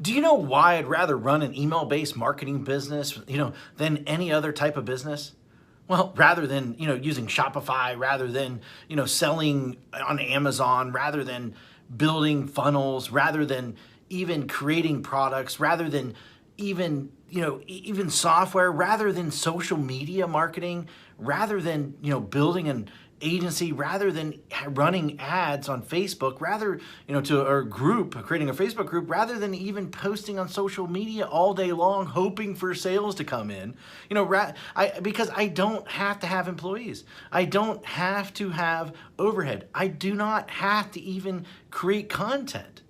Do you know why I'd rather run an email-based marketing business, than any other type of business? Well, rather than, using Shopify, rather than, selling on Amazon, rather than building funnels, rather than even creating products, rather than even, even software, rather than social media marketing, rather than, building an agency, rather than running ads on Facebook, rather, to a group, creating a Facebook group, rather than even posting on social media all day long, hoping for sales to come in, because I don't have to have employees. I don't have to have overhead. I do not have to even create content.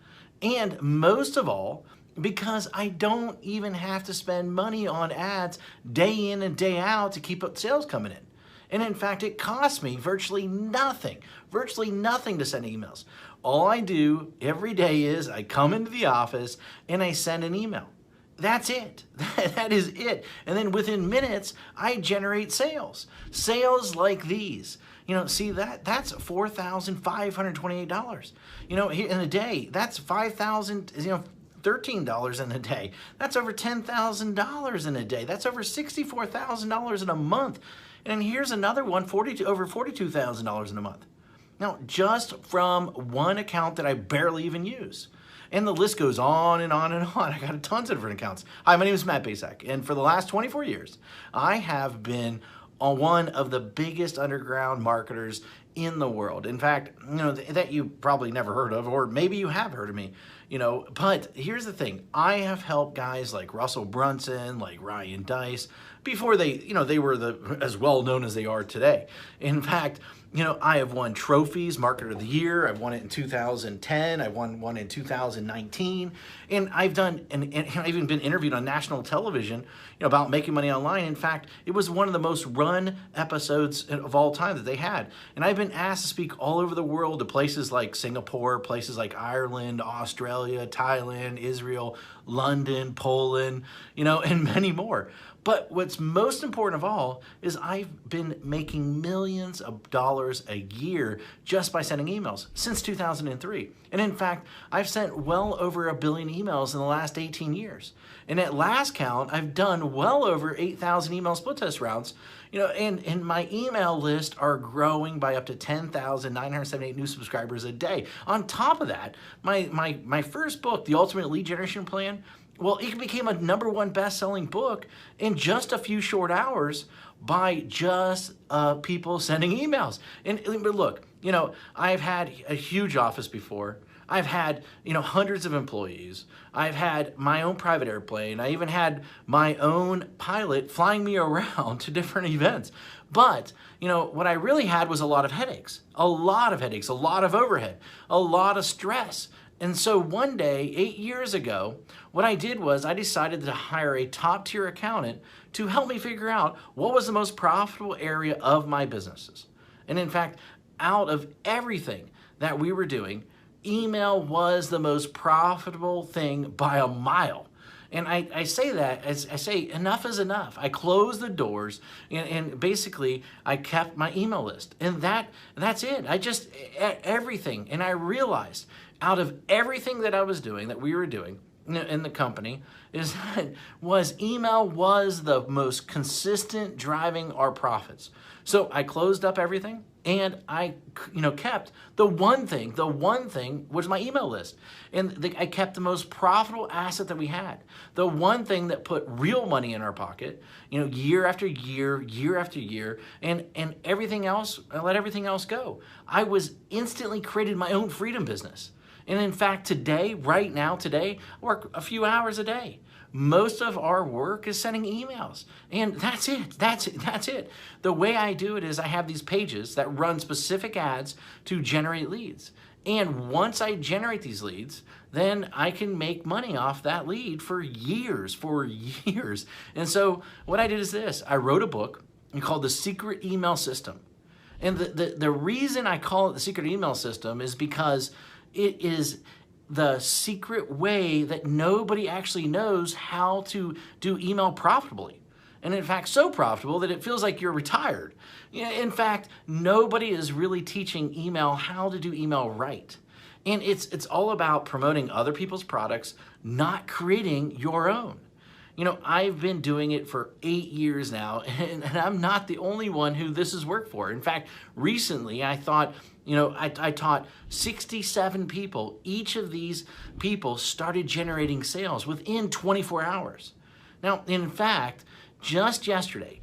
And most of all, because I don't even have to spend money on ads day in and day out to keep up sales coming in. And in fact, it costs me virtually nothing to send emails. All I do every day is I come into the office and I send an email. That's it. That is it. And then within minutes, I generate sales. Sales like these. See that's $4,528. In a day, that's $5,000, $13 in a day. That's over $10,000 in a day. That's over $64,000 in a month. And here's another one, over $42,000 in a month. Now, just from one account that I barely even use. And the list goes on and on and on. I got tons of different accounts. Hi, my name is Matt Basak, and for the last 24 years, I have been on one of the biggest underground marketers in the world. In fact, that you probably never heard of, or maybe you have heard of me, but here's the thing. I have helped guys like Russell Brunson, like Ryan Deiss, before they were as well known as they are today. In fact, I have won trophies, Marketer of the Year. I've won it in 2010. I won one in 2019. And I've even been interviewed on national television, about making money online. In fact, it was one of the most run episodes of all time that they had. And I've been asked to speak all over the world to places like Singapore, places like Ireland, Australia, Thailand, Israel, London, Poland, and many more. But what's most important of all is I've been making millions of dollars a year just by sending emails since 2003. And in fact, I've sent well over 1 billion emails in the last 18 years. And at last count, I've done well over 8,000 email split test rounds. And my email list are growing by up to 10,978 new subscribers a day. On top of that, my first book, The Ultimate Lead Generation Plan, well, it became a #1 best-selling book in just a few short hours by just people sending emails. But look, I've had a huge office before. I've had, hundreds of employees. I've had my own private airplane. I even had my own pilot flying me around to different events. But, what I really had was a lot of headaches, a lot of overhead, a lot of stress. And so one day, 8 years ago, what I did was I decided to hire a top-tier accountant to help me figure out what was the most profitable area of my businesses. And in fact, out of everything that we were doing, email was the most profitable thing by a mile. And I say that as I say, enough is enough. I closed the doors and basically I kept my email list. And that's it. Everything. And I realized out of everything that I was doing, that we were doing in the company, email was the most consistent driving our profits. So I closed up everything and I kept the one thing was my email list. And I kept the most profitable asset that we had. The one thing that put real money in our pocket, year after year, year after year, and everything else, I let everything else go. I was instantly created my own freedom business. And in fact, right now, I work a few hours a day. Most of our work is sending emails. And that's it. The way I do it is I have these pages that run specific ads to generate leads. And once I generate these leads, then I can make money off that lead for years. And so what I did is this. I wrote a book called The Secret Email System. And the reason I call it The Secret Email System is because it is the secret way that nobody actually knows how to do email profitably. And in fact, so profitable that it feels like you're retired. In fact, nobody is really teaching email how to do email right. And it's all about promoting other people's products, not creating your own. You know, I've been doing it for 8 years now, and I'm not the only one who this has worked for. In fact, recently I thought, you know, I taught 67 people. Each of these people started generating sales within 24 hours. Now, in fact, just yesterday,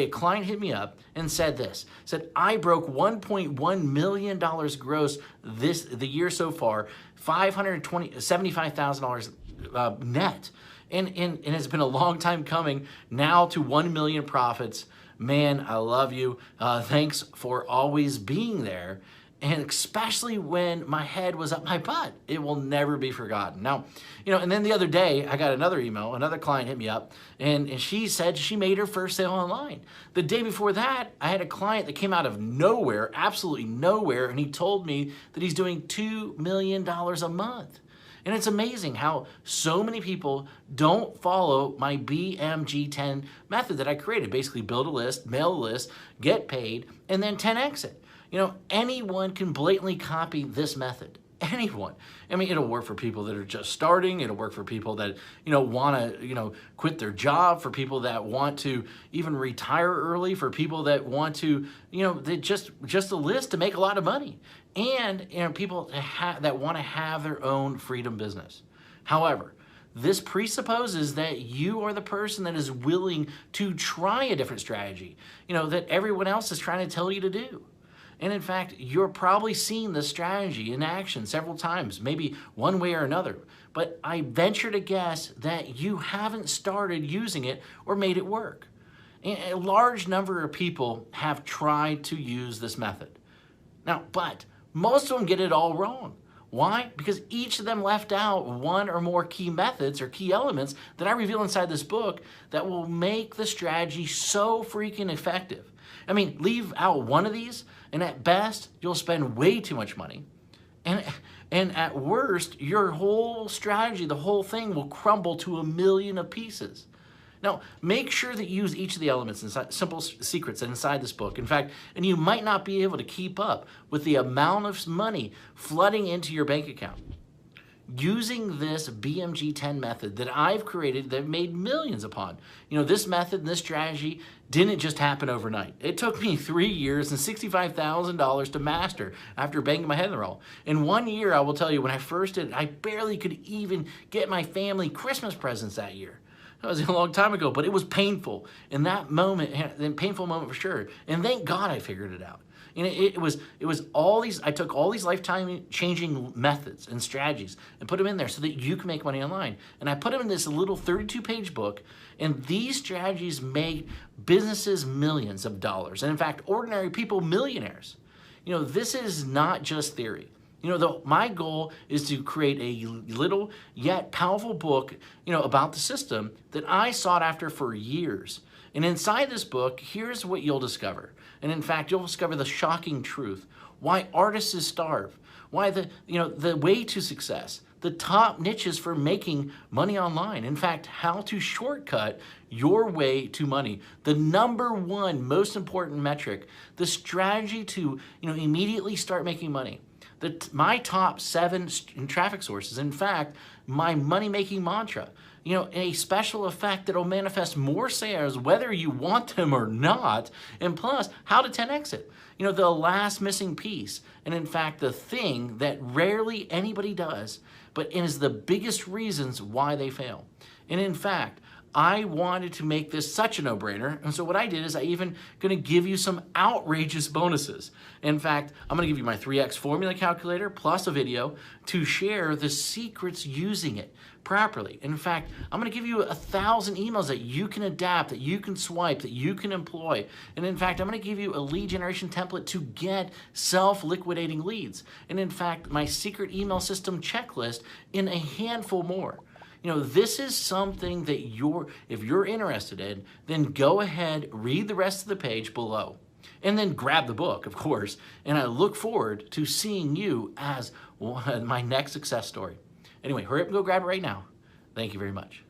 a client hit me up and said this, said, I broke $1.1 million gross the year so far, $75,000 net. And it's been a long time coming now to 1 million profits. Man, I love you. Thanks for always being there. And especially when my head was up my butt, it will never be forgotten. Now, you know, and then the other day I got another email, another client hit me up, and she said she made her first sale online. The day before that, I had a client that came out of nowhere, absolutely nowhere, and he told me that he's doing $2 million a month. And it's amazing how so many people don't follow my BMG10 method that I created. Basically build a list, mail a list, get paid, and then 10x it. You know, anyone can blatantly copy this method. Anyone. I mean, it'll work for people that are just starting. It'll work for people that, you know, want to, you know, quit their job, for people that want to even retire early, for people that want to, you know, they just a list to make a lot of money. And, you know, people that want to have their own freedom business. However, this presupposes that you are the person that is willing to try a different strategy, you know, that everyone else is trying to tell you to do. And in fact, you're probably seen this strategy in action several times, maybe one way or another. But I venture to guess that you haven't started using it or made it work. And a large number of people have tried to use this method. Now, but most of them get it all wrong. Why? Because each of them left out one or more key methods or key elements that I reveal inside this book that will make the strategy so freaking effective. I mean, leave out one of these, and at best, you'll spend way too much money. And at worst, your whole strategy, the whole thing will crumble to 1,000,000 of pieces. Now, make sure that you use each of the elements, inside, simple secrets inside this book. In fact, and you might not be able to keep up with the amount of money flooding into your bank account. Using this BMG10 method that I've created, that I've made millions upon. You know, this method and this strategy didn't just happen overnight. It took me 3 years and $65,000 to master after banging my head in the wall. In 1 year, I will tell you, when I first did it, I barely could even get my family Christmas presents that year. That was a long time ago, but it was painful. In that moment, a painful moment for sure. And thank God I figured it out. And it was all these, I took all these lifetime changing methods and strategies and put them in there so that you can make money online. And I put them in this little 32-page book, and these strategies made businesses millions of dollars. And in fact, ordinary people millionaires. You know, this is not just theory. You know, my goal is to create a little yet powerful book, you know, about the system that I sought after for years. And inside this book, here's what you'll discover. And in fact, you'll discover the shocking truth. Why artists starve. Why the way to success. The top niches for making money online. In fact, how to shortcut your way to money. The #1 most important metric. The strategy to, you know, immediately start making money. My top 7 traffic sources. In fact, my money-making mantra. You know, a special effect that will manifest more sales whether you want them or not, and plus, how to 10x it. You know, the last missing piece, and in fact, the thing that rarely anybody does, but is the biggest reasons why they fail. And in fact, I wanted to make this such a no-brainer, and so what I did is I even going to give you some outrageous bonuses. In fact, I'm going to give you my 3x formula calculator plus a video to share the secrets using it properly. In fact, I'm going to give you 1,000 emails that you can adapt, that you can swipe, that you can employ. And in fact, I'm going to give you a lead generation template to get self-liquidating leads. And in fact, my secret email system checklist in a handful more. You know, this is something that if you're interested in, then go ahead, read the rest of the page below, and then grab the book, of course. And I look forward to seeing you as my next success story. Anyway, hurry up and go grab it right now. Thank you very much.